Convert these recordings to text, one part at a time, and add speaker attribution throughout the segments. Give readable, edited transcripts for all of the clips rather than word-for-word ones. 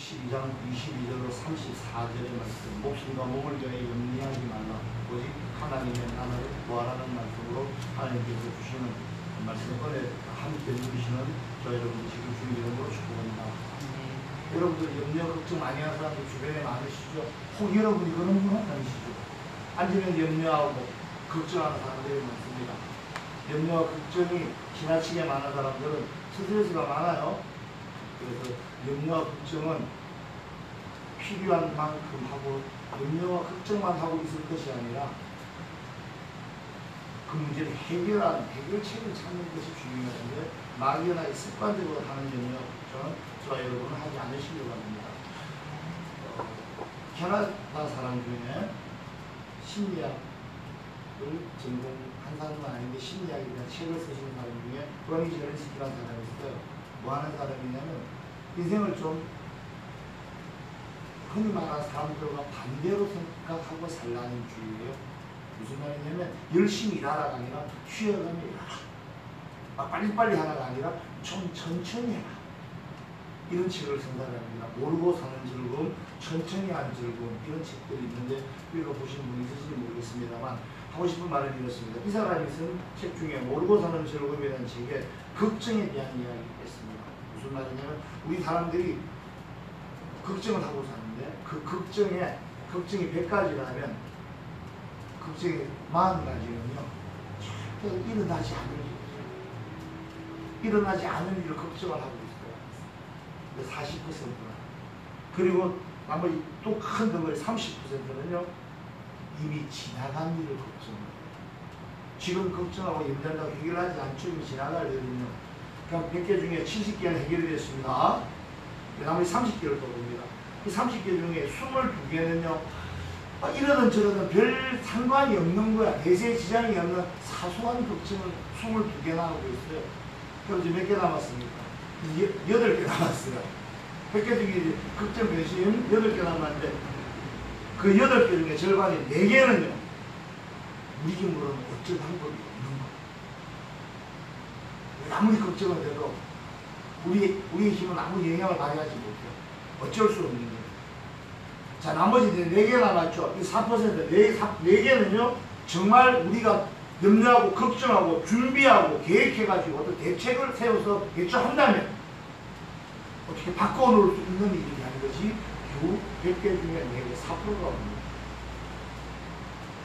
Speaker 1: 12장 22절로 34절의 말씀, 목숨과 몸을 위하여 염려하지 말라. 오직 하나님의 나라를 구하라는 말씀으로 하나님께서 주시는 말씀, 은혜 함께 누리시는 저 여러분들 지금 주의 이름으로 축복합니다. 여러분들 염려 걱정 많이 하는 사람들 주변에 많으시죠? 혹 여러분이 그런 분은 아니시죠? 앉으면 염려하고 걱정하는 사람들이 많습니다. 염려와 걱정이 지나치게 많은 사람들은 스트레스가 많아요. 그래서 염려와 걱정은 필요한 만큼 하고 염려와 걱정만 하고 있을 것이 아니라 그 문제를 해결책을 찾는 것이 중요한데 막연하게 습관적으로 하는 염려 걱정은 저와 여러분은 하지 않으시려고 합니다. 캐나다 사람 중에 심리학을 전공한 사람은 아닌데 심리학에 대한 책을 쓰시는 사람 중에 브라니 제렌스키라는 사람이 있어요. 뭐 하는 사람이냐면 인생을 좀 흔히 말하는 사람들과 반대로 생각하고 살라는 주의예요. 무슨 말이냐면 열심히 일하라가 아니라 쉬어가며 일하라. 빨리빨리 하라가 아니라 좀 천천히 해라. 이런 책을 생각합니다. 모르고 사는 즐거움, 천천히 하는 즐거움, 이런 책들이 있는데 읽어보신 분이 있으실지 모르겠습니다만 하고 싶은 말은 이렇습니다. 이 사람이 쓴 책 중에 모르고 사는 즐거움이라는 책에 걱정에 대한 이야기가 있습니다. 무슨 말이냐면 우리 사람들이 걱정을 하고 사는데 그 걱정이 100가지라면 걱정이 40가지는요 절대 일어나지 않을 일을 걱정을 하고 있어요. 40%나 그리고 나머지 또 큰 덩어리 30%는요 이미 지나간 일을 걱정해요. 지금 걱정하고 염려한다고 해결하지 않죠. 이미 지나갈 일은요. 그럼 100개 중에 70개는 해결이 됐습니다. 나머지 30개를 또 봅니다. 이 30개 중에 22개는요 이러든 저러든 별 상관이 없는 거야. 대세에 지장이 없는 사소한 걱정을 22개나 하고 있어요. 그럼 이제 몇 개 남았습니까? 8개 남았어요. 100개 중에 걱정 변심 8개 남았는데 그 8개 중에 절반이 4개는요 우리 힘으로는 어쩔 방법이 없는 거예요. 아무리 걱정을 해도 우리의 힘은 아무 영향을 발휘하지 못해요. 어쩔 수 없는 거예요. 자, 나머지 4개 남았죠. 이 4%, 4개는요, 정말 우리가 염려하고 걱정하고 준비하고 계획해가지고 어떤 대책을 세워서 개최한다면 어떻게 바꿔놓을 수 있는 일이 하는 것이 요 100개 중에 4개, 4%가 옵니다.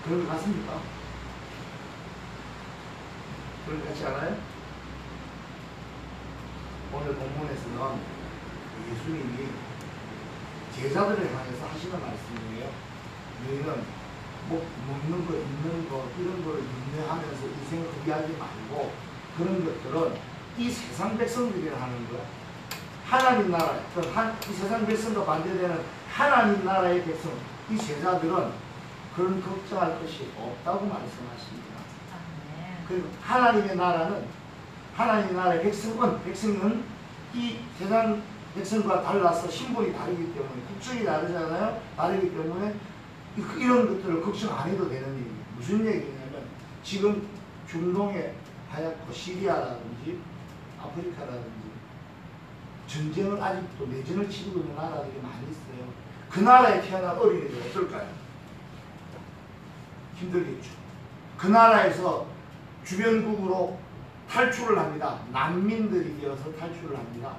Speaker 1: 그런 것 같습니까? 그런 것 같지 않아요? 오늘 본문에서는 예수님이 제자들을 향해서 하시는 말씀이에요. 너희는 먹는 거, 입는 거 이런 거를 염려하면서 인생을 허비하지 말고 그런 것들은 이 세상 백성들이라 하는 거야. 하나님 나라, 이 세상 백성과 반대되는 하나님 나라의 백성, 이 제자들은 그런 걱정할 것이 없다고 말씀하십니다. 그리고 하나님의 나라는 하나님 나라의 백성은 이 세상 백성과 달라서 신분이 다르기 때문에 국적이 다르잖아요. 다르기 때문에 이런 것들을 걱정 안 해도 되는 얘기예요. 무슨 얘기냐면 지금 중동의 하얗고 시리아라든지 아프리카라든지 전쟁을 아직도 내전을 치르고 있는 나라들이 많이 있어요. 그 나라에 태어난 어린이들 어떨까요? 힘들겠죠. 그 나라에서 주변국으로 탈출을 합니다. 난민들이 되어서 탈출을 합니다.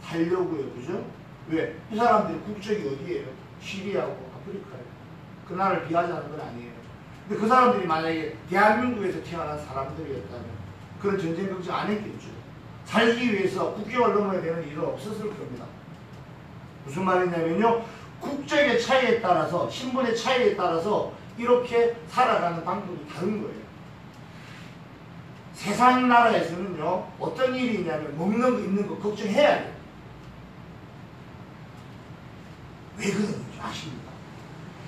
Speaker 1: 살려고요. 그죠? 왜? 이 사람들의 국적이 어디예요? 시리아고 아프리카예요. 그 나라를 비하자는 건 아니에요. 근데 그 사람들이 만약에 대한민국에서 태어난 사람들이었다면 그런 전쟁 걱정 안 했겠죠. 살기 위해서 국경을 넘어야 되는 일은 없었을 겁니다. 무슨 말이냐면요. 국적의 차이에 따라서 신분의 차이에 따라서 이렇게 살아가는 방법이 다른 거예요. 세상 나라에서는요. 어떤 일이 있냐면 먹는 거 입는 거 걱정해야 돼요. 왜 그러는지 아십니까?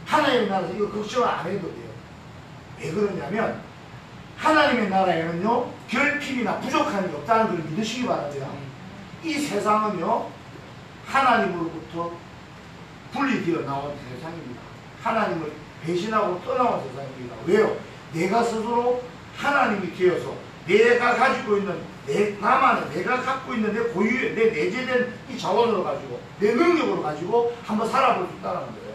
Speaker 1: 하나님의 나라에서 이거 걱정을 안 해도 돼요. 왜 그러냐면 하나님의 나라에는요 결핍이나 부족한 게 없다는 걸 믿으시기 바랍니다. 이 세상은요 하나님으로부터 분리되어 나온 세상입니다. 하나님을 배신하고 떠나온 세상입니다. 왜요? 내가 스스로 하나님이 되어서 내가 가지고 있는 나만의 내가 갖고 있는 내 고유의 내 내재된 이 자원으로 가지고 내 능력으로 가지고 한번 살아볼 수 있다는 거예요.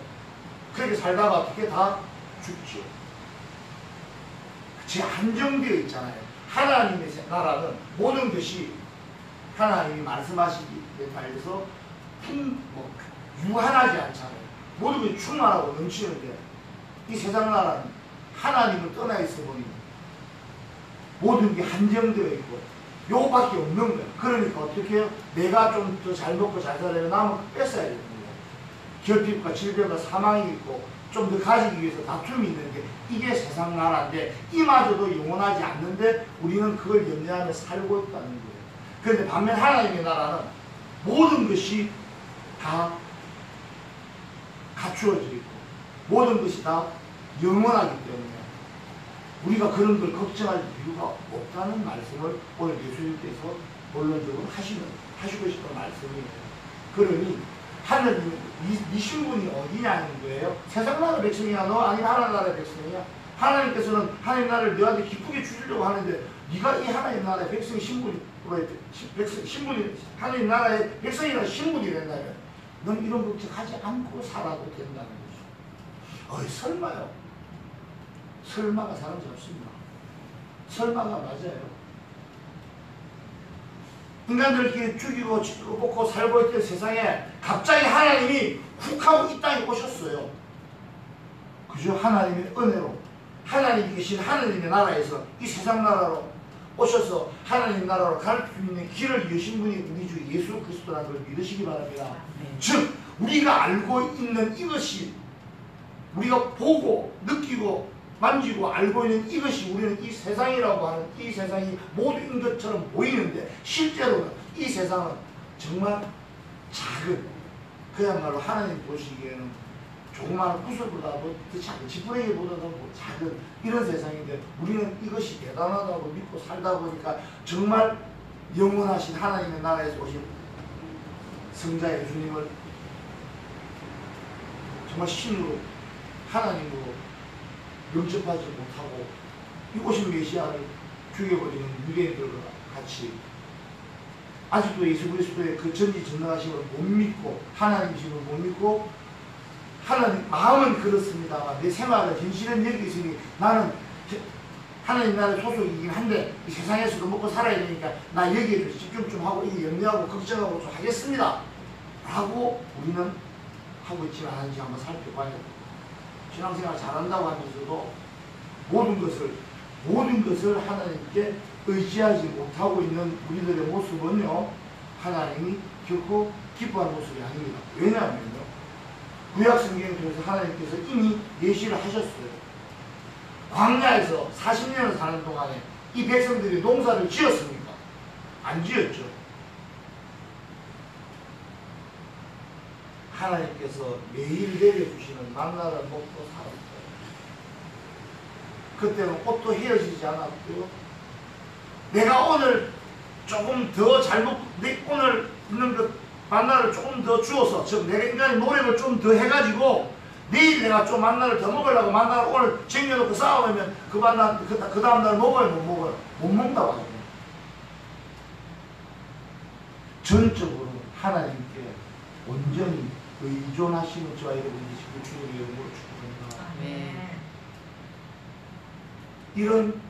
Speaker 1: 그렇게 살다가 어떻게 다 죽죠. 제 한정되어 있잖아요. 하나님의 나라는 모든 것이 하나님이 말씀하시기에 따라서 유한하지 않잖아요. 모든 것이 충만하고 넘치는데 이 세상 나라는 하나님을 떠나 있어 보니 모든 게 한정되어 있고 요거밖에 없는 거예요. 그러니까 어떻게 해요? 내가 좀 더 잘 먹고 잘 살려면 남은 뺏어야 되는 거예요. 결핍과 질병과 사망이 있고 좀 더 가지기 위해서 다툼이 있는데 이게 세상 나라인데 이마저도 영원하지 않는데 우리는 그걸 염려하며 살고 있다는 거예요. 그런데 반면 하나님의 나라는 모든 것이 다 갖추어져 있고 모든 것이 다 영원하기 때문에 우리가 그런 걸 걱정할 이유가 없다는 말씀을 오늘 예수님께서 본론적으로 하시고 싶은 말씀이에요. 그러니 하느님 네 신분이 어디냐는 거예요. 세상 나라 백성이야 너 아니면 하나님 나라의 백성이야. 하나님께서는 하나님 나라를 너한테 기쁘게 주시려고 하는데 네가 이 하나님 나라의 백성 신분이 하나님 나라의 백성이라는 신분이 된다면 넌 이런 걱정하지 않고 살아도 된다는 거죠. 설마요. 설마가 사람 잡습니다. 설마가 맞아요. 인간들 이렇게 죽이고 먹고 살고 있던 세상에 갑자기 하나님이 훅 하고 이 땅에 오셨어요. 그죠? 하나님의 은혜로 하나님이 계신 하나님의 나라에서 이 세상 나라로 오셔서 하나님 나라로 갈 수 있는 길을 여신 분이 우리 주 예수 그리스도라는 걸 믿으시기 바랍니다. 즉 우리가 알고 있는 이것이 우리가 보고 느끼고 만지고 알고 있는 이것이 우리는 이 세상이라고 하는 이 세상이 모두인 것처럼 보이는데 실제로는 이 세상은 정말 작은 그야말로 하나님 보시기에는 조그마한 구슬보다도 더 작은 지푸레기보다도 작은 이런 세상인데 우리는 이것이 대단하다고 믿고 살다 보니까 정말 영원하신 하나님의 나라에서 오신 성자 예수님을 정말 신으로 하나님으로 영접하지 못하고 이 오신 메시아를 죽여버리는 유대인들과 같이 아직도 예수 그리스도의 그 전지전능하심을 못 믿고 하나님이심을 못 믿고 하나님 마음은 그렇습니다만 내 생활은 현실은 여기 있으니 나는 하나님 나라의 소속이긴 한데 이 세상에서도 먹고 살아야 되니까 나 여기에 집중 좀 하고 이 염려하고 걱정하고 좀 하겠습니다 라고 우리는 하고 있지는 않은지 한번 살펴봐야 됩니다. 신앙생활 잘한다고 하면서도 모든 것을 하나님께 의지하지 못하고 있는 우리들의 모습은요 하나님이 결코 기뻐하는 모습이 아닙니다. 왜냐하면요 구약 성경을 통해서 하나님께서 이미 예시를 하셨어요. 광야에서 40년을 사는 동안에 이 백성들이 농사를 지었습니까? 안 지었죠. 하나님께서 매일 내려주시는 만나를 먹고 살았어요. 그때는 꽃도 헤어지지 않았고요. 내가 오늘 조금 더 잘 먹고 오늘 있는 그 만나를 조금 더 주어서 즉 내가 인간의 노력을 좀 더 해가지고 내일 내가 좀 만나를 더 먹으려고 만나를 오늘 쟁여놓고 쌓아놓으면 그 만나 그 다음 날 먹어요 못 먹어요? 못 먹는다고 하죠. 전적으로 하나님께 온전히 의존하시는 저와 여러분이 지금 주님의 이름으로 축복합니다. 이런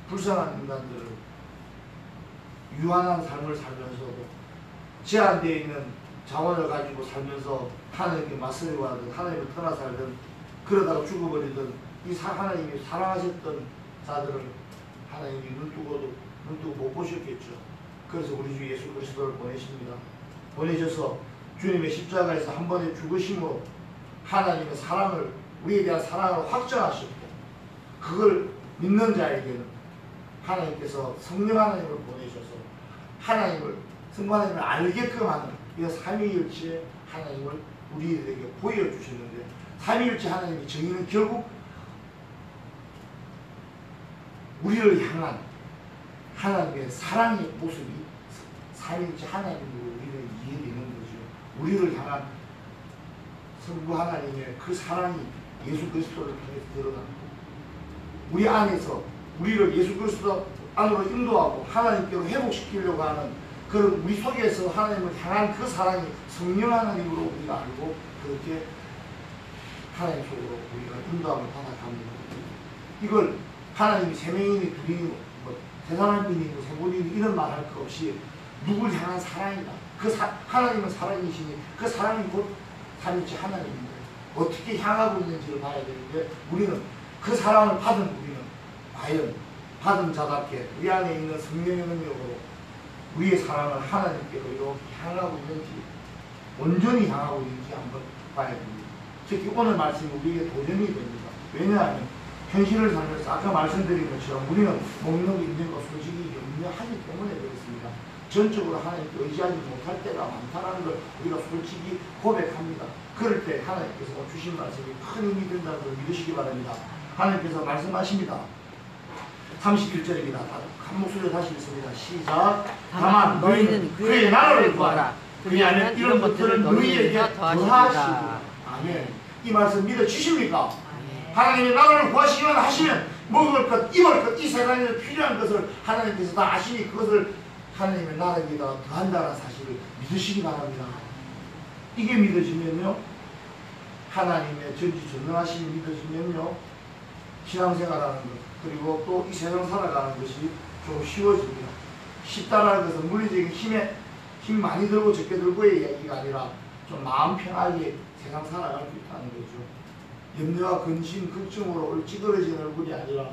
Speaker 1: 불쌍한 인간들을 유한한 삶을 살면서도 제한되어 있는 자원을 가지고 살면서 하나님께 맞서려고 하든 하나님을 떠나 살든 그러다가 죽어버리든 이 하나님이 사랑하셨던 자들을 하나님이 눈뜨고 못 보셨겠죠. 그래서 우리 주 예수 그리스도를 보내십니다. 보내셔서 주님의 십자가에서 한 번의 죽으심으로 하나님의 사랑을 우리에 대한 사랑을 확정하셨고 그걸 믿는 자에게는 하나님께서 성령 하나님을 보내셔서 성령 하나님을 알게끔 하는 이 삼위일체 하나님을 우리에게 보여주셨는데 삼위일체 하나님의 정의는 결국 우리를 향한 하나님의 사랑의 모습이 삼위일체 하나님으로 우리는 이해되는 거죠. 우리를 향한 성부 하나님의 그 사랑이 예수 그리스도를 통해서 드러나고 우리 안에서 우리를 예수 그리스도 안으로 인도하고 하나님께로 회복시키려고 하는 그런 우리 속에서 하나님을 향한 그 사랑이 성령 하나님으로 우리가 알고 그렇게 하나님 속으로 우리가 인도함을 받아갑니다. 이걸 하나님이 세 명이니 둘이니 뭐 세 사람이니 세 분이니 이런 말 할 것 없이 누굴 향한 사랑이다. 하나님은 사랑이시니 그 사랑이 곧 삼위일체 하나님인데 어떻게 향하고 있는지를 봐야 되는데 우리는 그 사랑을 받은 우리는 과연 받은 자답게 우리 안에 있는 성령의 능력으로 우리의 사랑을 하나님께로 이렇게 향하고 있는지 온전히 향하고 있는지 한번 봐야 됩니다. 특히 오늘 말씀이 우리에게 도전이 됩니다. 왜냐하면 현실을 살면서 아까 말씀드린 것처럼 우리는 먹는 거 있는 거 솔직히 염려하기 때문에 그렇습니다. 전적으로 하나님께 의지하지 못할 때가 많다는 걸 우리가 솔직히 고백합니다. 그럴 때 하나님께서 주신 말씀이 큰 힘이 된다는 걸 믿으시기 바랍니다. 하나님께서 말씀하십니다. 31절입니다. 한 목소리로 다시 읽습니다. 시작. 다만 너희는 그의 나라를 구하라. 그리하면 이런 것들을 너희에게 더하시리라. 아멘. 이 말씀 믿어주십니까? 하나님의 나라를 구하시기만 하시면 먹을 것, 입을 것, 이 세상에 필요한 것을 하나님께서 다 아시니 그것을 하나님의 나라에다 더한다는 사실을 믿으시기 바랍니다. 이게 믿어지면요, 하나님의 전지전능하심이 믿어지면요, 신앙생활하는 것 그리고 또 이 세상 살아가는 것이 좀 쉬워집니다. 쉽다라는 것은 물리적인 힘 많이 들고 적게 들고의 이야기가 아니라 좀 마음 편하게 세상 살아갈 수 있다는 거죠. 염려와 근심, 걱정으로 찌그러진 얼굴이 아니라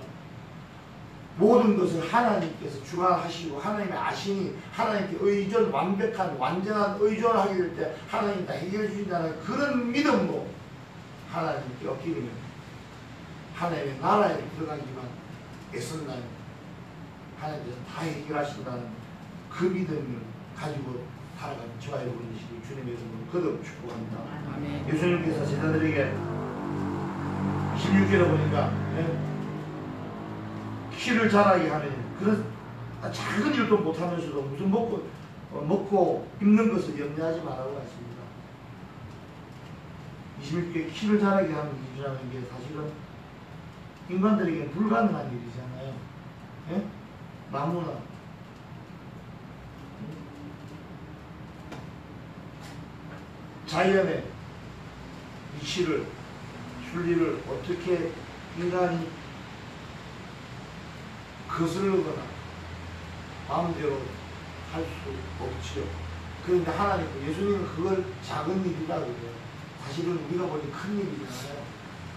Speaker 1: 모든 것을 하나님께서 주관하시고 하나님의 아시니 하나님께 의존, 완벽한 완전한 의존을 하게 될 때 하나님이 다 해결해 주신다는 그런 믿음으로 하나님께 엎드리면 하나님의 나라에 들어가기만 애쓴다면 하나님께서 다 해결하신다는 그 믿음을 가지고 살아가는 저와 여러분이시길 주님의 이름으로 거듭 축복합니다. 아멘. 예수님께서 제자들에게 16절에 보니까 키를 자라게 하는 그런 작은 일도 못하면서도 무슨 먹고 입는 것을 염려하지 말라고 했습니다. 26절에 키를 자라게 하는 일이라는 게 사실은 인간들에게 불가능한 일이잖아요. 예? 나무나 자연의 이치를 순리를 어떻게 인간이 거스르거나 마음대로 할 수 없지요. 그런데 하나님, 예수님은 그걸 작은 일이라 그래요. 사실은 우리가 보니 큰 일이잖아요.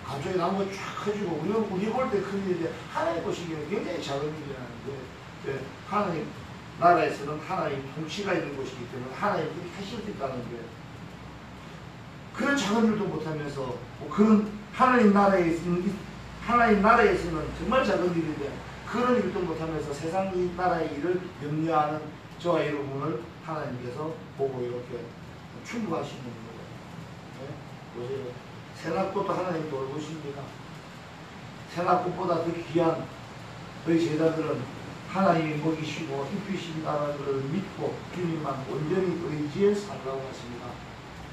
Speaker 1: 갑자기 나무가 쫙 커지고 우리 볼 때 큰 일인데 하나님 보시기에는 굉장히 작은 일이라는데 하나님 나라에서는 하나님 통치가 있는 곳이기 때문에 하나님이 하실 수 있다는 거예요. 그런 작은 일도 못하면서 그런 하나님 나라에서는 정말 작은 일인데 그런 일도 못하면서 세상 이 나라의 일을 염려하는 저와 여러분을 하나님께서 보고 이렇게 충고하시는 거예요. 네? 보세요. 새나꽃도 하나님 돌보십니다. 새나꽃보다 더 귀한 저희 제자들은 하나님이 먹이시고 입히신다는 것을 믿고 주님만 온전히 의지해 살라고 하십니다.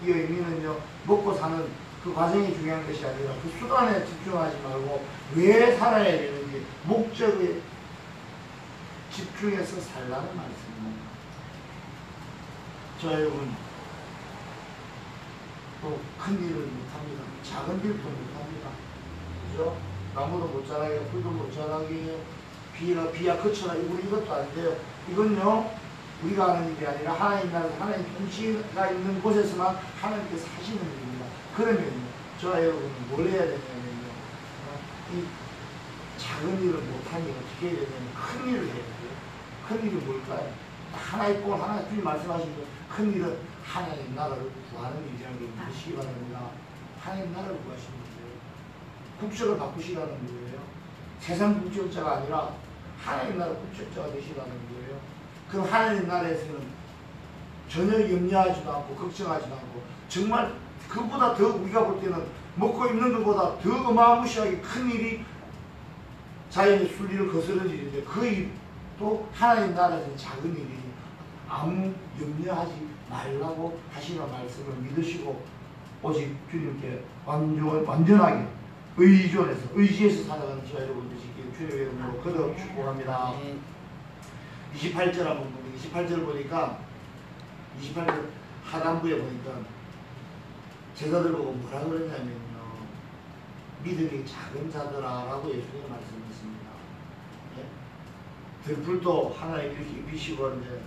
Speaker 1: 이 의미는요, 먹고 사는 그 과정이 중요한 것이 아니라 그 수단에 집중하지 말고 왜 살아야 되는지 목적에 집중해서 살라는 말씀입니다. 저 여러분, 또 큰 일을 못합니다. 작은 일도 못합니다. 그죠? 나무도 못 자라게, 풀도 못 자라게, 비야 그쳐라, 이것도 안 돼요. 이건요, 우리가 하는 일이 아니라 하나님 나라, 하나님 통치가 있는 곳에서만 하나님께서 하시는 일입니다. 그러면요, 저와 여러분은 뭘 해야 되냐면요, 이 작은 일을 못하니 어떻게 해야 되냐면 큰 일을 해야 돼요. 큰 일이 뭘까요? 하나의 꼴, 하나 주님 말씀하신 것, 큰 일은 하나님 나라를 구하는 일이라는 걸 믿으시기 바랍니다. 하나님 나라를 구하시는 거예요. 국적을 바꾸시라는 거예요. 세상 국적자가 아니라 하나님 나라 국적자가 되시라는 거예요. 그럼 하나님 나라에서는 전혀 염려하지도 않고 걱정하지도 않고 정말 그보다 더 우리가 볼 때는 먹고 입는 것보다 더 어마무시하게 큰 일이 자연의 순리를 거스르는 일인데 그 일도 하나님 나라에서는 작은 일이니 아무 염려하지 말라고 하시는 말씀을 믿으시고 오직 주님께 완전하게 의지해서 살아가는 지와 여러분 되시길 주님의 이름으로 거듭 축복합니다. 28절 한번 보면 28절 보니까 28절 하단부에 보니까 제자들 보고 뭐라 그랬냐면요. 믿음이 작은 자들아라고 예수님이 말씀하십니다. 들풀도 하나의 빛이고 이제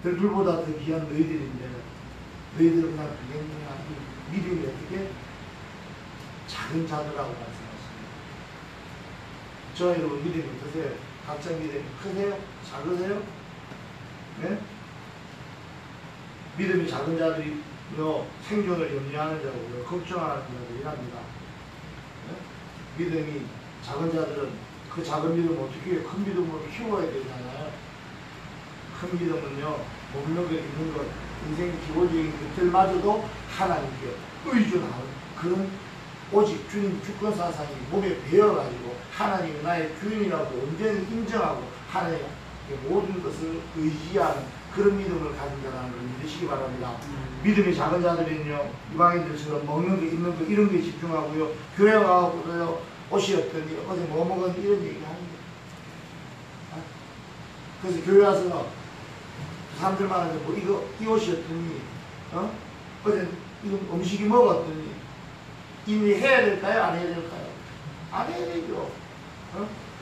Speaker 1: 들풀보다 더 귀한 너희들인데 너희들은 그냥 믿음이 어떻게 작은 자들아라고 말씀하십니다. 저 여러분 믿음이 어떠세요? 각자 믿음이 크세요? 작으세요? 네? 믿음이 작은 자들이 생존을 염려하는 자고요. 걱정하는 자들이랍니다. 네? 믿음이 작은 자들은 그 작은 믿음을 어떻게 해요? 큰 믿음으로 키워야 되잖아요. 큰 믿음은요. 먹는 것, 입는 것, 인생의 기본적인 것들마저도 하나님께 의존하는 그런 오직 주님 주권사상이 몸에 배어가지고 하나님이 나의 주인이라고 온전히 인정하고 하나님의 모든 것을 의지하는 그런 믿음을 가진 자라는 걸 믿으시기 바랍니다. 믿음이 작은 자들은요, 이방인들처럼 먹는 거, 입는 거, 이런 거에 집중하고요, 교회 와서요, 옷이 어떠니, 어제 뭐 먹었니, 이런 얘기 하는 거예요. 그래서 교회 와서 사람들만 하죠. 뭐, 이 옷이 어떠니, 어제 이거 음식이 먹었더니, 이미 해야 될까요? 안 해야 될까요? 안 해야 되죠.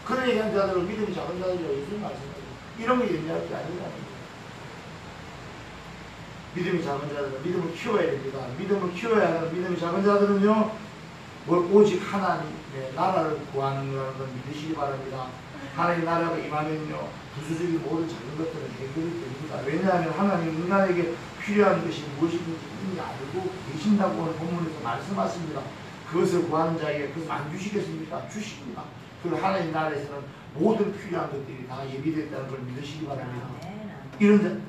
Speaker 1: 그런 얘기한 자들은 믿음이 작은 자들이라고 예수님 말씀하죠. 이런 거 얘기할 게 아니라는 거예요. 믿음이 작은 자들은 믿음을 키워야 됩니다. 믿음을 키워야 하는 믿음이 작은 자들은요, 오직 하나님의 나라를 구하는 거라는 걸 믿으시기 바랍니다. 하나님 나라가 임하면요, 부수적인 모든 작은 것들은 해결이 됩니다. 왜냐하면 하나님 인간에게 필요한 것이 무엇인지 이미 알고 계신다고 오늘 본문에서 말씀하십니다. 그것을 구하는 자에게 그것을 안 주시겠습니까? 주십니다. 그리고 하나님 나라에서는 모든 필요한 것들이 다 예비됐다는 걸 믿으시기 바랍니다. 이런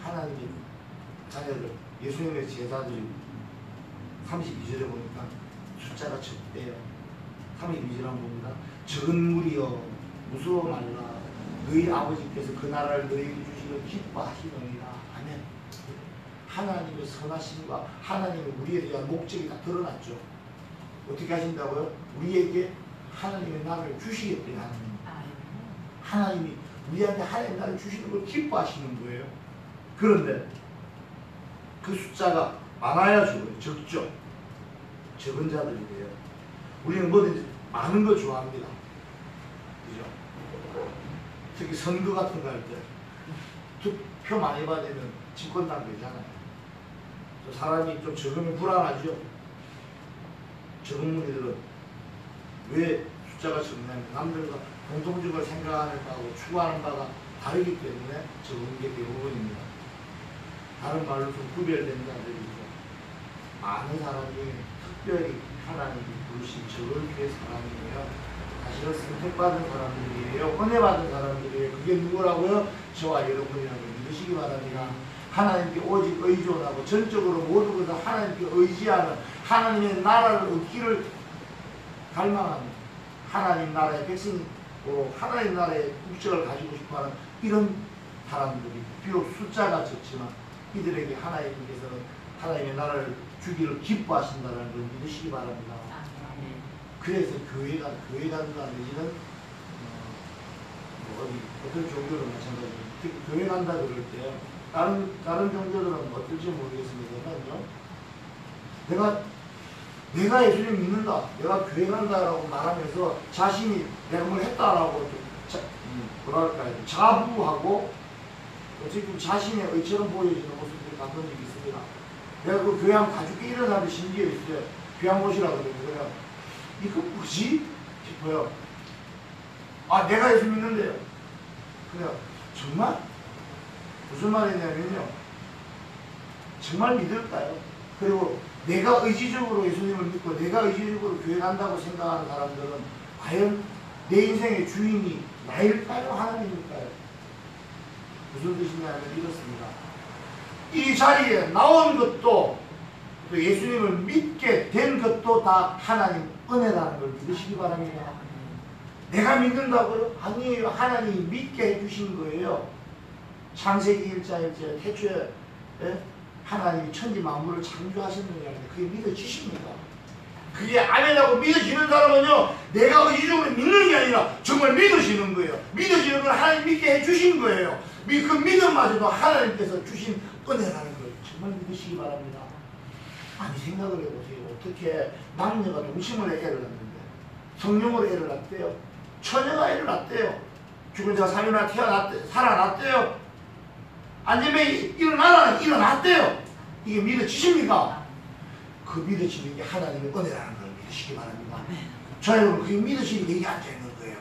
Speaker 1: 하나님의 자녀들, 예수님의 제자들이 32절에 보니까 숫자가 적대요. 32절에 봅니다. 적은 무리여 무서워 말라. 너희 아버지께서 그 나라를 너희에게 주시기를 기뻐하시느니라. 아멘. 하나님의 선하심과 하나님의 우리에 대한 목적이 다 드러났죠. 어떻게 하신다고요? 우리에게 하나님의 나라를 주시겠대요. 하나님이 우리한테 하나님의 나라를 주시는 걸 기뻐하시는 거예요. 그런데 그 숫자가 많아야 좋아요. 적죠. 적은 자들이 돼요. 우리는 뭐든지 많은 거 좋아합니다. 그죠? 특히 선거 같은 거 할 때 투표 많이 받으면 집권당 되잖아요. 사람이 좀 적으면 불안하죠. 적은 무리들은 왜 숫자가 적냐면 남들과 공통적으로 생각하는 바하고 추구하는 바가 다르기 때문에 적은 게 대부분입니다. 다른 말로 좀 구별된 자들이죠. 많은 사람이 특별히 하나님이 부르신 적은 교회 사람이에요. 사실은 선택받은 사람들이에요. 은혜받은 사람들이에요. 그게 누구라고요? 저와 여러분이라고 믿으시기 바랍니다. 하나님께 오직 의존하고 전적으로 모든 것을 하나님께 의지하는 하나님의 나라를 얻기를 갈망하는 하나님 나라의 백성으로 하나님 나라의 국적을 가지고 싶어하는 이런 사람들이 비록 숫자가 적지만 이들에게 하나님께서는 하나님의 나라를 주기를 기뻐하신다는 걸 믿으시기 바랍니다. 그래서 교회가 간다 내지는 어떤 종교는 마찬가지입니다. 특히 교회 간다 그럴 때 다른 종교들은 어떨지 모르겠습니다만요. 내가 예수님 믿는다, 내가 교회 간다라고 말하면서 자신이 내가 뭘 했다라고 뭐랄까요, 자부하고 어쨌든 자신의 의처럼 보여지는 모습들을 봤던 적이 있습니다. 내가 그 교회 한번 가족끼리 이런 사람이 심지어 있어요. 교회 보시라고 그러면 이거 뭐지? 싶어요. 아, 내가 예수 믿는데요. 그냥 정말 무슨 말이냐면요, 정말 믿을까요? 그리고 내가 의지적으로 예수님을 믿고 내가 의지적으로 교회 간다고 생각하는 사람들은 과연 내 인생의 주인이 나일까요? 하나님일까요? 무슨 뜻이냐면 이렇습니다. 이 자리에 나온 것도 또 예수님을 믿게 된 것도 다 하나님 은혜라는 걸 믿으시기 바랍니다. 내가 믿는다고요? 아니에요. 하나님이 믿게 해주신 거예요. 창세기 1장 태초에 하나님이 천지 만물을 창조하셨느냐, 그게 믿어지십니다. 그게 아멘하고 믿어지는 사람은요, 내가 의지적으로 믿는 게 아니라 정말 믿어지는 거예요. 믿어지는 건 하나님 믿게 해주신 거예요. 그 믿음마저도 하나님께서 주신 은혜라는 걸 정말 믿으시기 바랍니다. 아니, 생각을 해보세요. 어떻게 남녀가 동심으로 애를 낳는데 성령으로 애를 낳대요. 처녀가 애를 낳대요. 죽은 자가 3일이나 살아났대요. 안되면 일어났대요. 이게 믿어지십니까? 그 믿어지는 게 하나님의 은혜라는 걸 믿으시기 바랍니다. 자, 여러분, 그게 믿으시는 게 이게 앉아있는 거예요.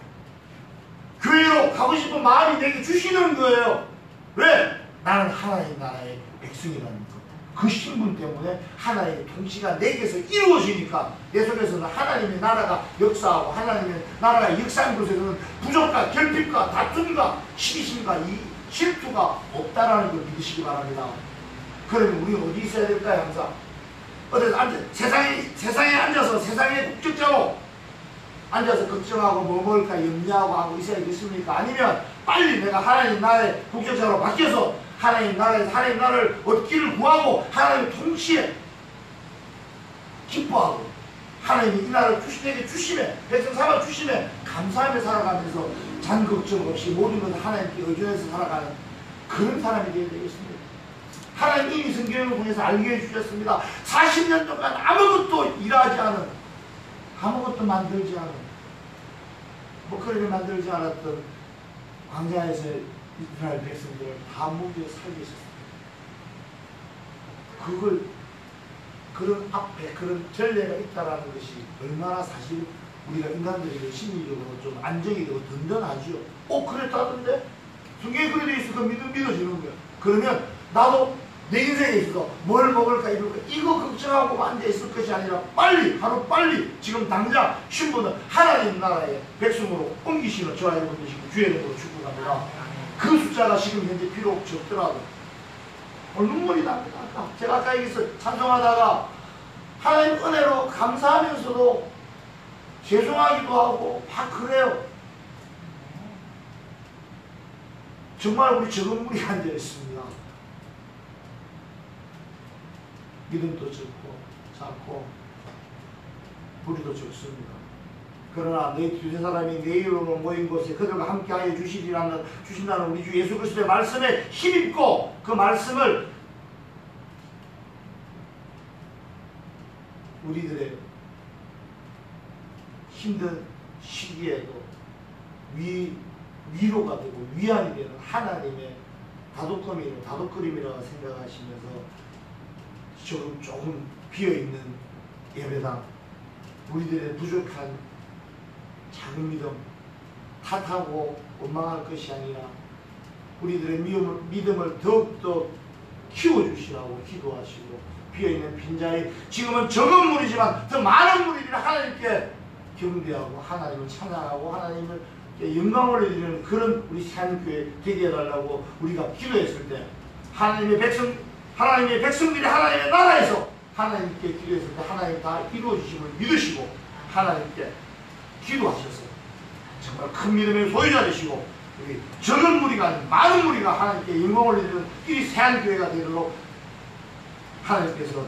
Speaker 1: 교회로 가고 싶은 마음이 내게 주시는 거예요. 왜? 나는 하나님 나라의 백성이라는 거. 그 신분 때문에 하나님의 통치가 내게서 이루어지니까 내 속에서는 하나님의 나라가 역사하고 하나님의 나라가 역사하는 곳에서는 부족과 결핍과 다툼과 시기심과 이 질투가 없다라는 걸 믿으시기 바랍니다. 그러면 우리 어디 있어야 될까요? 항상 어디서 세상에 앉아서 세상의 국적자로 앉아서 걱정하고 뭐 먹을까 염려하고 하고 있어야겠습니까? 아니면 빨리 내가 하나님 나라의 국적자로 바뀌어서 하나님 나라에서 하나님 나라를 얻기를 구하고 하나님의 통치에 기뻐하고 하나님이 이 나라를 내게 주심에 백성 삼아 주심에 감사하며 살아가면서 잔 걱정 없이 모든 것을 하나님께 의존해서 살아가는 그런 사람이 되어야 되겠습니다. 하나님 이미 성경을 통해서 알게 해주셨습니다. 40년 동안 아무것도 일하지 않은, 아무것도 만들지 않은, 먹거리를 만들지 않았던 광야에서 이스라엘 백성들을 다 먹여 살게 하셨습니다. 그걸, 그런 앞에 그런 전례가 있다는 것이 얼마나 사실 우리가 인간들에게 심리적으로 좀 안정이 되고 든든하죠. 그랬다던데? 성경에 그래 되어 있어. 그 믿어지는 거야. 그러면 나도 내 인생에 있어서 뭘 먹을까 이럴까 이거 걱정하고 앉아있을 것이 아니라 빨리 하루 빨리 지금 당장 신분을 하나님 나라의 백성으로 옮기시는 저와 여러분 되시고 주의 이름으로 축복합니다. 그 숫자가 지금 현재 비록 적더라도 눈물이 납니다. 제가 아까 여기서 찬송하다가 하나님 은혜로 감사하면서도 죄송하기도 하고 막 그래요. 정말 우리 적은 물이 앉아있습니다. 믿음도 적고 작고 무리도 적습니다. 그러나 너희 두세 사람이 내 이름으로 모인 곳에 그들과 함께하여 주신다는 우리 주 예수 그리스도의 말씀에 힘입고 그 말씀을 우리들의 힘든 시기에도 위로가 되고 위안이 되는 하나님의 다독거림이라고 생각하시면서 조금 비어있는 예배당, 우리들의 부족한 작은 믿음 탓하고 원망할 것이 아니라 우리들의 믿음을 더욱더 키워주시라고 기도하시고 비어있는 빈자리, 지금은 적은 무리지만 더 많은 무리들이 하나님께 경배하고 하나님을 찬양하고 하나님을 영광을 드리는 그런 우리 새한교회 되게 해달라고 우리가 기도했을 때 하나님의 백성들이 하나님의 나라에서 하나님께 기도했을 때 하나님 다 이루어주심을 믿으시고 하나님께 기도하셔서 정말 큰 믿음의 소유자 되시고 우리 적은 무리가 아닌 많은 무리가 하나님께 영광을 드리는 이 새한교회가 되도록 하나님께서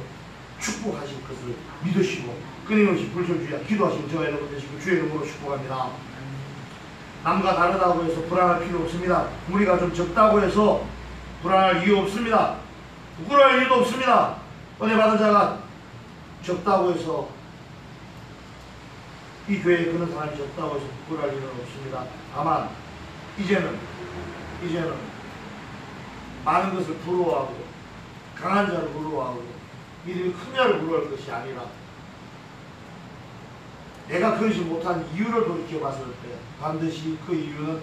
Speaker 1: 축복하실 것을 믿으시고 끊임없이 불철주야 기도하시는 저와 여러분 되시고 주의 이름으로 축복합니다. 남과 다르다고 해서 불안할 필요 없습니다. 무리가 좀 적다고 해서 불안할 이유 없습니다. 부끄러울 이유도 없습니다. 은혜 받은 자가 적다고 해서 이 교회에 그런 사람이 적다고 해서 부끄러울 이유는 없습니다. 다만 이제는 많은 것을 부러워하고 강한 자를 부러워하고 믿음이 큰 자를 부러워할 것이 아니라 내가 그러지 못한 이유를 돌이켜 봤을 때 반드시 그 이유는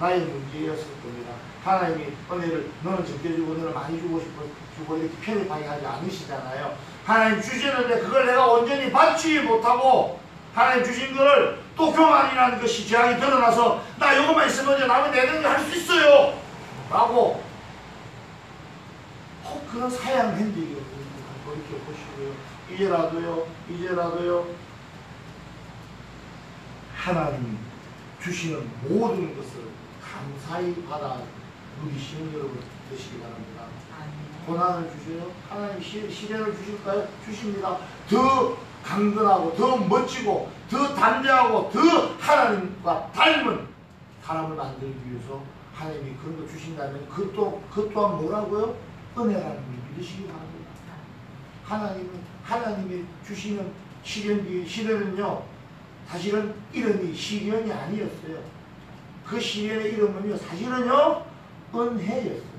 Speaker 1: 나의 문제였을 겁니다. 하나님이 은혜를 너는 적게 주고 너는 많이 주고 이렇게 편협하게 하지 않으시잖아요. 하나님 주시는데 그걸 내가 온전히 받지 못하고 하나님 주신 거를 또 교만이라는 것이 죄악이 드러나서 나 이것만 있으면 이제 남은 내는 게 할 수 있어요 라고 그런 사양 핸들이 돌이켜 보시고요. 이제라도요 하나님 주시는 모든 것을 감사히 받아 누리시는 여러분 되시기 바랍니다. 고난을 주세요. 하나님 시련을 주실까요? 주십니다. 더 강건하고 더 멋지고 더 담대하고 더 하나님과 닮은 사람을 만들기 위해서 하나님이 그런 거 주신다면 그 또한 뭐라고요? 은혜라는 걸 믿으시기 바랍니다. 하나님이 주시는 시련은요, 사실은 이름이 시련이 아니었어요. 그 시련의 이름은요, 사실은요, 은혜였어요.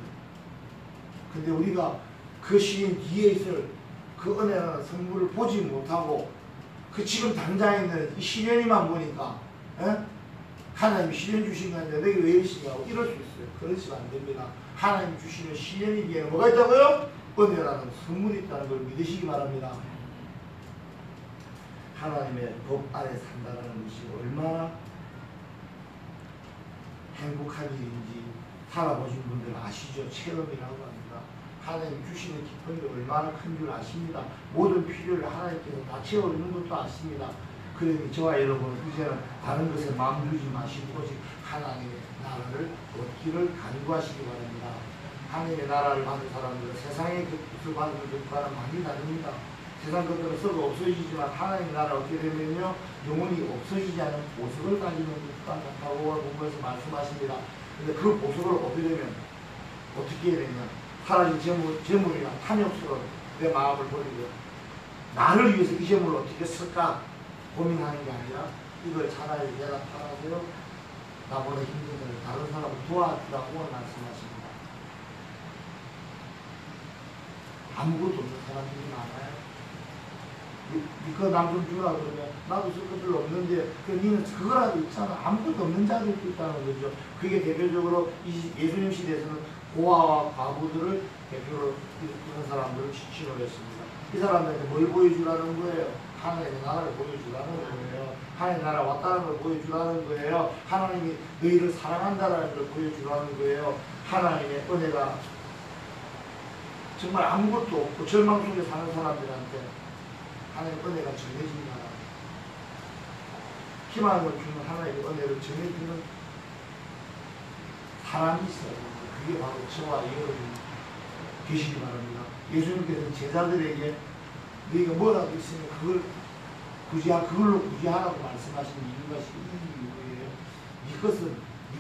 Speaker 1: 근데 우리가 그 시련 뒤에 있을 그 은혜라는 선물을 보지 못하고 그 지금 당장 있는 이 시련이만 보니까 하나님이 시련 주신 거 아니라 내게 왜 이러시냐고 이럴 수 있어요. 그러시면 안 됩니다. 하나님이 주시는 시련이 뒤에는 뭐가 있다고요? 은혜라는 선물이 있다는 걸 믿으시기 바랍니다. 하나님의 법 아래 산다는 것이 얼마나 행복한 일인지 살아보신 분들 아시죠? 체험이라고 합니다. 하나님 주시는 기쁨이 얼마나 큰 줄 아십니다. 모든 필요를 하나님께서 다 채워주는 것도 아십니다. 그러니 저와 여러분 이제는 다른 것에 마음 두지 마시고 오직 하나님의 나라를 얻기를 간구하시기 바랍니다. 하나님의 나라를 받은 사람들은 세상의 것을 받는 것과는 많이 다릅니다. 세상 것들은 썩어 없어지지만 하나님의 나라 얻게 되면요, 영원히 없어지지 않은 보석을 가지는 것과 같다고 본문에서 말씀하십니다. 근데 그 보석을 얻게 되면 어떻게 해야 되냐? 사라진 재물이나 탐욕스러운 내 마음을 버리고 나를 위해서 이 재물을 어떻게 쓸까 고민하는 게 아니라 이걸 차라리 내가 팔아서요, 나보다 힘든 다른 사람을 도와주라고 말씀하십니다. 아무것도 없는 사람들이 많아요. 니꺼 남 좀 주라 그러면 나도 쓸 것 별로 없는데 니는 그거라도 있잖아. 아무것도 없는 자들도 있다는 거죠. 그게 대표적으로 예수님 시대에서는 고아와 과부들을 대표로 그런 사람들을 지칭을 했습니다. 이 사람들한테 뭘 보여주라는 거예요? 하나님의 나라를 보여주라는 거예요. 하나님의 나라 왔다는 걸 보여주라는 거예요. 하나님이 너희를 사랑한다는 걸 보여주라는 거예요. 하나님의 은혜가 정말 아무것도 없고 절망 속에 사는 사람들한테 하나님의 은혜가 전해진다. 희망을 주는 하나님의 은혜를 전해주는 사람이 있어요. 그게 바로 저와 여러분 계시기 바랍니다. 예수님께서는 제자들에게 너희가 뭐라도 있으면 그걸로 구제하라고 말씀하신 이유가 이유예요. 네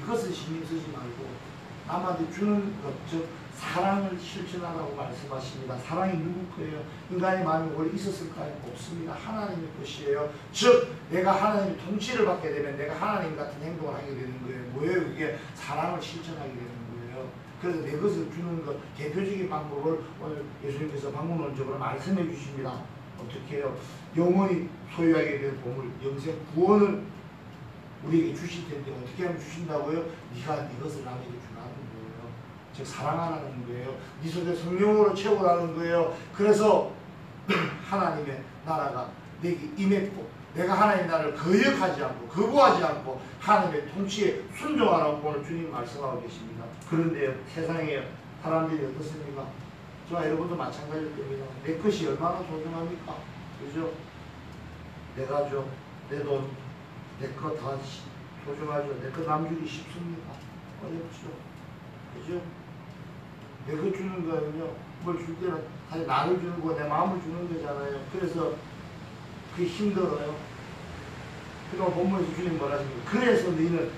Speaker 1: 것은 신경 쓰지 말고 남한테 주는 것, 즉 사랑을 실천하라고 말씀하십니다. 사랑이 누구 거예요? 인간의 마음이 원래 있었을까요? 없습니다. 하나님의 것이에요. 즉 내가 하나님의 통치를 받게 되면 내가 하나님 같은 행동을 하게 되는 거예요. 뭐예요? 그게 사랑을 실천하게 되는 거예요. 그래서 내 것을 주는 것, 대표적인 방법을 오늘 예수님께서 방법론적으로 말씀해 주십니다. 어떻게 해요? 영원히 소유하게 될 보물, 영생 구원을 우리에게 주실 텐데 어떻게 하면 주신다고요? 네가 네 것을 남에게 주라는 거예요. 즉 사랑하라는 거예요. 네 속에 성령으로 채우라는 거예요. 그래서 하나님의 나라가 내게 임했고 내가 하나님의 나라를 거역하지 않고 거부하지 않고 하나님의 통치에 순종하라고 오늘 주님 말씀하고 계십니다. 그런데 세상에 사람들이 어떻습니까? 저와 여러분도 마찬가지일 겁니다. 내 것이 얼마나 소중합니까? 그죠? 내가 줘, 내 돈, 내 거 다 소중하죠. 내 거 남주기 쉽습니까? 어렵죠. 그죠? 내 거 주는 거는요, 뭘 줄 때는 사실 나를 주는 거, 내 마음을 주는 거잖아요. 그래서 그게 힘들어요. 그럼 본문에서 주님 뭐라 하십니까? 그래서 너희는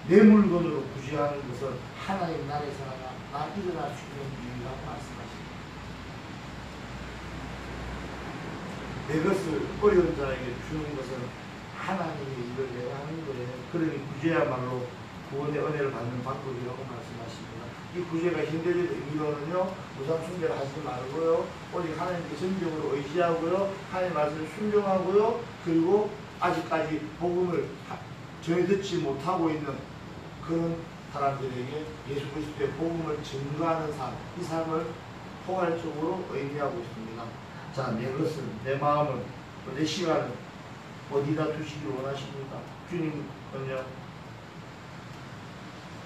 Speaker 1: 내 물건으로 구제하는 것은 하나님 나라의 사랑아, 나 일어날 수 있는 이유라고 말씀하십니다. 내 것을 어려운 자에게 주는 것은 하나님이 이걸 내가 하는 거예요. 그러니 구제야말로 구원의 은혜를 받는 방법이라고 말씀하십니다. 이 구제가 힘들어질 의미로는요, 무상 숭배를 하지 말고요, 오직 하나님께 전적으로 의지하고요, 하나님 말씀을 순종하고요, 그리고 아직까지 복음을 전혀 듣지 못하고 있는 그런 사람들에게 예수 그리스도의 복음을 증거하는 삶, 이 삶을 포괄적으로 의미하고 있습니다. 자, 내 것을, 내 마음을, 내 시간을 어디다 두시길 원하십니까? 주님은요,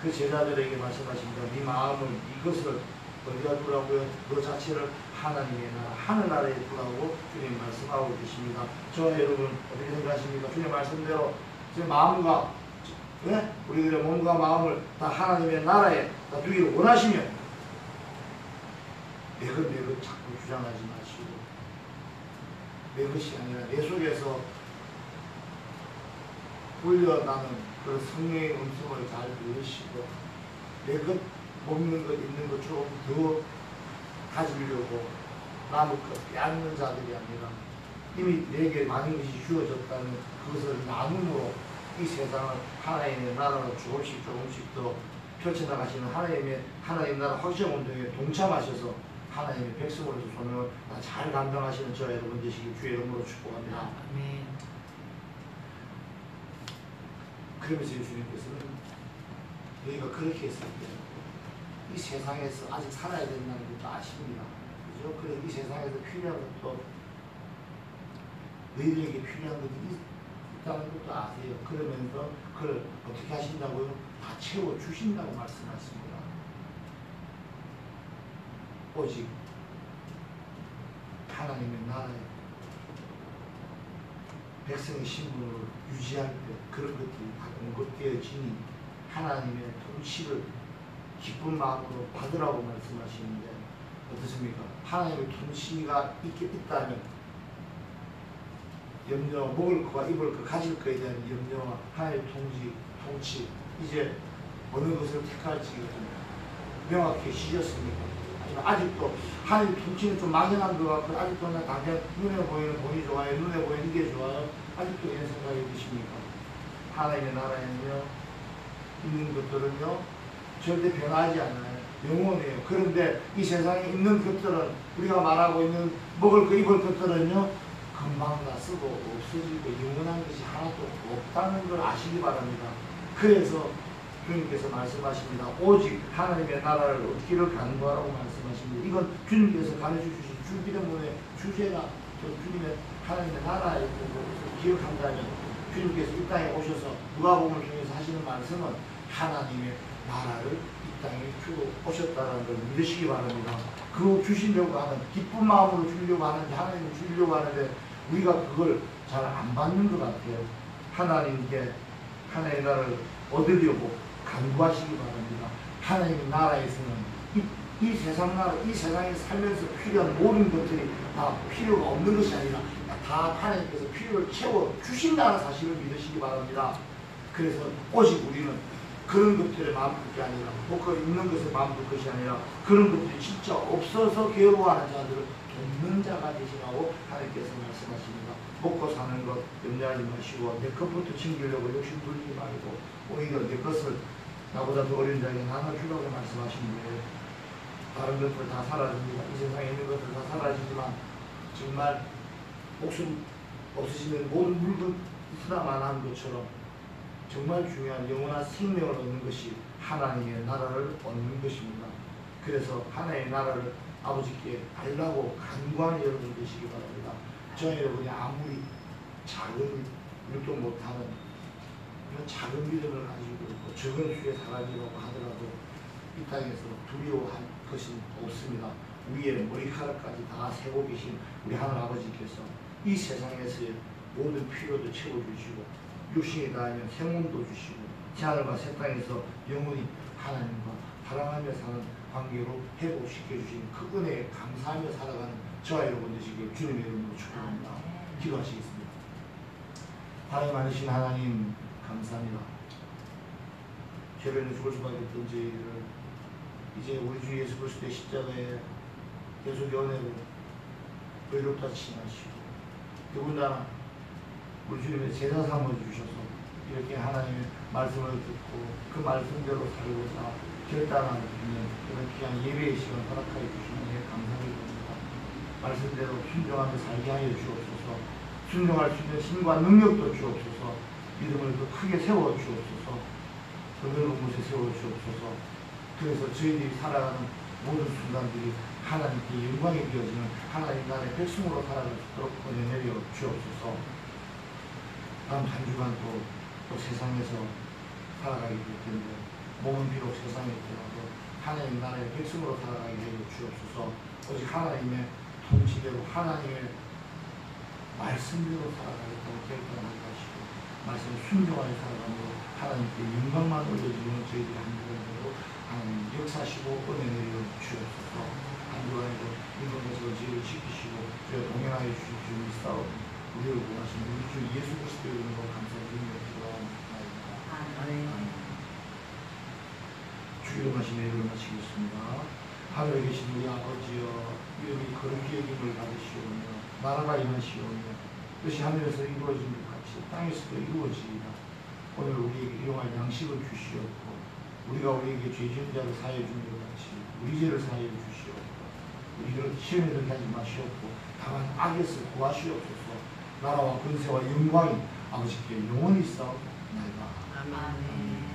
Speaker 1: 그 제자들에게 말씀하십니다. 네 마음을, 이것을 어디다 두라고요? 너 자체를 하나님의 나라, 하늘나라에 두라고 주님 말씀하고 계십니다. 저와 여러분 어떻게 생각하십니까? 주님 말씀대로 제 마음과 우리들의 몸과 마음을 다 하나님의 나라에 다 두기를 원하시면 내 것 자꾸 주장하지 마시고 내 것이 아니라 내 속에서 울려나는 그 성령의 음성을 잘 들으시고 내 것 먹는 것 있는 것 조금 더 가지려고 남의 것 빼앗는 자들이 아니라 이미 내게 많은 것이 주어졌다는 그것을 나눔으로 이 세상을 하나님의 나라로 조금씩 더 펼쳐나가시는 하나님 나라 확정 운동에 동참하셔서 하나님의 백성으로서 소명을 잘 감당하시는 저와 여러분 되시길 주의 이름으로 축복합니다.
Speaker 2: 아멘.
Speaker 1: 그러면서 주님께서는 너희가 그렇게 했을 때 이 세상에서 아직 살아야 된다는 것도 아십니다. 그죠? 그래서 이 세상에서 필요한 것도 너희들에게 필요한 것이 있다는 것도 아세요. 그러면서 그걸 어떻게 하신다고요? 다 채워주신다고 말씀하십니다. 오직 하나님의 나라에 백성의 신분을 유지할 때 그런 것들이 다 공급되어지니 하나님의 통치를 기쁜 마음으로 받으라고 말씀하시는데 어떻습니까? 하나님의 통치가 있다면 염려, 먹을 것과 입을 것, 가질 것에 대한 염려와 하나님의 통치 이제 어느 것을 택할지 명확해지셨습니까? 아니면 아직도 하나님의 통치는 좀 막연한 것 같고 아직도 그냥 당장 눈에 보이는 돈이 좋아요, 눈에 보이는 이게 좋아요, 아직도 이런 생각이 드십니까? 하나님의 나라에는요 있는 것들은요 절대 변하지 않아요. 영원해요. 그런데 이 세상에 있는 것들은 우리가 말하고 있는 먹을 거 입을 것들은요 금방 다 쓰고 없어지고 영원한 것이 하나도 없다는 걸 아시기 바랍니다. 그래서 주님께서 말씀하십니다. 오직 하나님의 나라를 얻기를 간구하라고 말씀하십니다. 이건 주님께서 가르쳐주신 주기도문의 주제가 주님의 하나님의 나라에 대해서 기억한다면 주님께서 이 땅에 오셔서 누가복음을 통해서 하시는 말씀은 하나님의 나라를 이 땅에 주고 오셨다는 걸 믿으시기 바랍니다. 그 주시려고 하는 기쁜 마음으로 주려고 하는데 하나님을 주려고 하는데 우리가 그걸 잘 안 받는 것 같아요. 하나님께 하나님의 나라를 얻으려고 간구하시기 바랍니다. 하나님의 나라에서는 이 세상 나라, 이 세상에 살면서 필요한 모든 것들이 다 필요가 없는 것이 아니라 다 하나님께서 필요를 채워 주신다는 사실을 믿으시기 바랍니다. 그래서 오직 우리는 그런 것들에 마음 둘 게 아니라 그 있는 것에 마음 둘 것이 아니라 그런 것들이 진짜 없어서 괴로워하는 자들을 돕는 자가 되시라고 하나님께서 말씀하십니다. 먹고 사는 것 염려하지 마시고 내 것부터 챙기려고 욕심 부리지 말고 오히려 내 것을 나보다 더 어린 자에게 나눠주라고 말씀하시는 거예요. 다른 것들 다 사라집니다. 이 세상에 있는 것들 다 사라지지만 정말 목숨 없으시면 모든 물건 쓰나만 한 것처럼 정말 중요한 영원한 생명을 얻는 것이 하나님의 나라를 얻는 것입니다. 그래서 하나님의 나라를 아버지께 달라고 간구하는 여러분 되시기 바랍니다. 저희 여러분이 아무리 작은 일도 못하는 이런 작은 믿음을 가지고 있고 적은 수의 사람이라고 하더라도 이 땅에서 두려워할 것은 없습니다. 위에 머리카락까지 다 세고 계신 우리 하늘 아버지께서 이 세상에서의 모든 필요도 채워주시고 육신이 닿으면 생몸도 주시고 하늘과 새 땅에서 영원히 하나님과 사랑하며 사는 관계로 회복시켜 주신 그 은혜에 감사하며 살아가는 저와 여러분 되시길 주님의 이름으로 축복합니다. 기도하시겠습니다. 사랑이 많으신 하나님 감사합니다. 죄로는 죽을 수밖에 없던 저희를 이제 우리 주 예수 그리스도의 십자가에 계속 연애로 의롭다 칭하시고 더군다나 우리 주님의 제사 삼아 주셔서 이렇게 하나님의 말씀을 듣고 그 말씀대로 살고자 결단하는 그런 귀한 예배의 시간 허락하여 주시는 데 감사드립니다. 말씀대로 순종하며 살게 하여 주옵소서. 순종할 수 있는 힘과 능력도 주옵소서. 믿음을 더 크게 세워 주옵소서. 더 넓은 곳에 세워 주옵소서. 그래서 저희들이 살아가는 모든 순간들이 하나님께 영광이 되어지는 하나님 나라의 백성으로 살아갈 수 있도록 은혜내려 주옵소서. 다음 한 주간 또 세상에서 살아가게 될 텐데 몸은 비록 세상에 있더라도 하나님 나라의 백성으로 살아가게 하여 주옵소서. 오직 하나님의 통치대로 하나님의 말씀대로 살아가겠다고 결단하게 하시고 말씀 순종하여 살아가므로 하나님께 영광만 올려주는 저희들이 한 주간으로 하나님 역사시고 은혜 내려 주옵소서. 한 주간에도 이런 것으로 저희를 지키시고 저희가 동행하여 주실 줄 믿사옵나니 되기를 원하시는 우리 주 예수 그리스도의 이름으로 감사드리며 기도합니다. 주의 이름하시며 일어나시겠습니다. 하늘에 계신 우리 아버지여, 이름이 거룩히 여김을 받으시오며 나라가 임하시오며 뜻이 하늘에서 이루어진 것 같이 땅에서도 이루어지이다. 오늘 우리에게 일용할 양식을 주시옵고 우리가 우리에게 죄 지은 자를 사하여 준 것 같이 우리 죄를 사하여 주시옵고 우리를 시험에 들게 하지 마시옵고 다만 악에서 구하시옵소서. 나라와 권세와 영광이 아버지께 영원히 있사옵나이다.
Speaker 2: 아멘.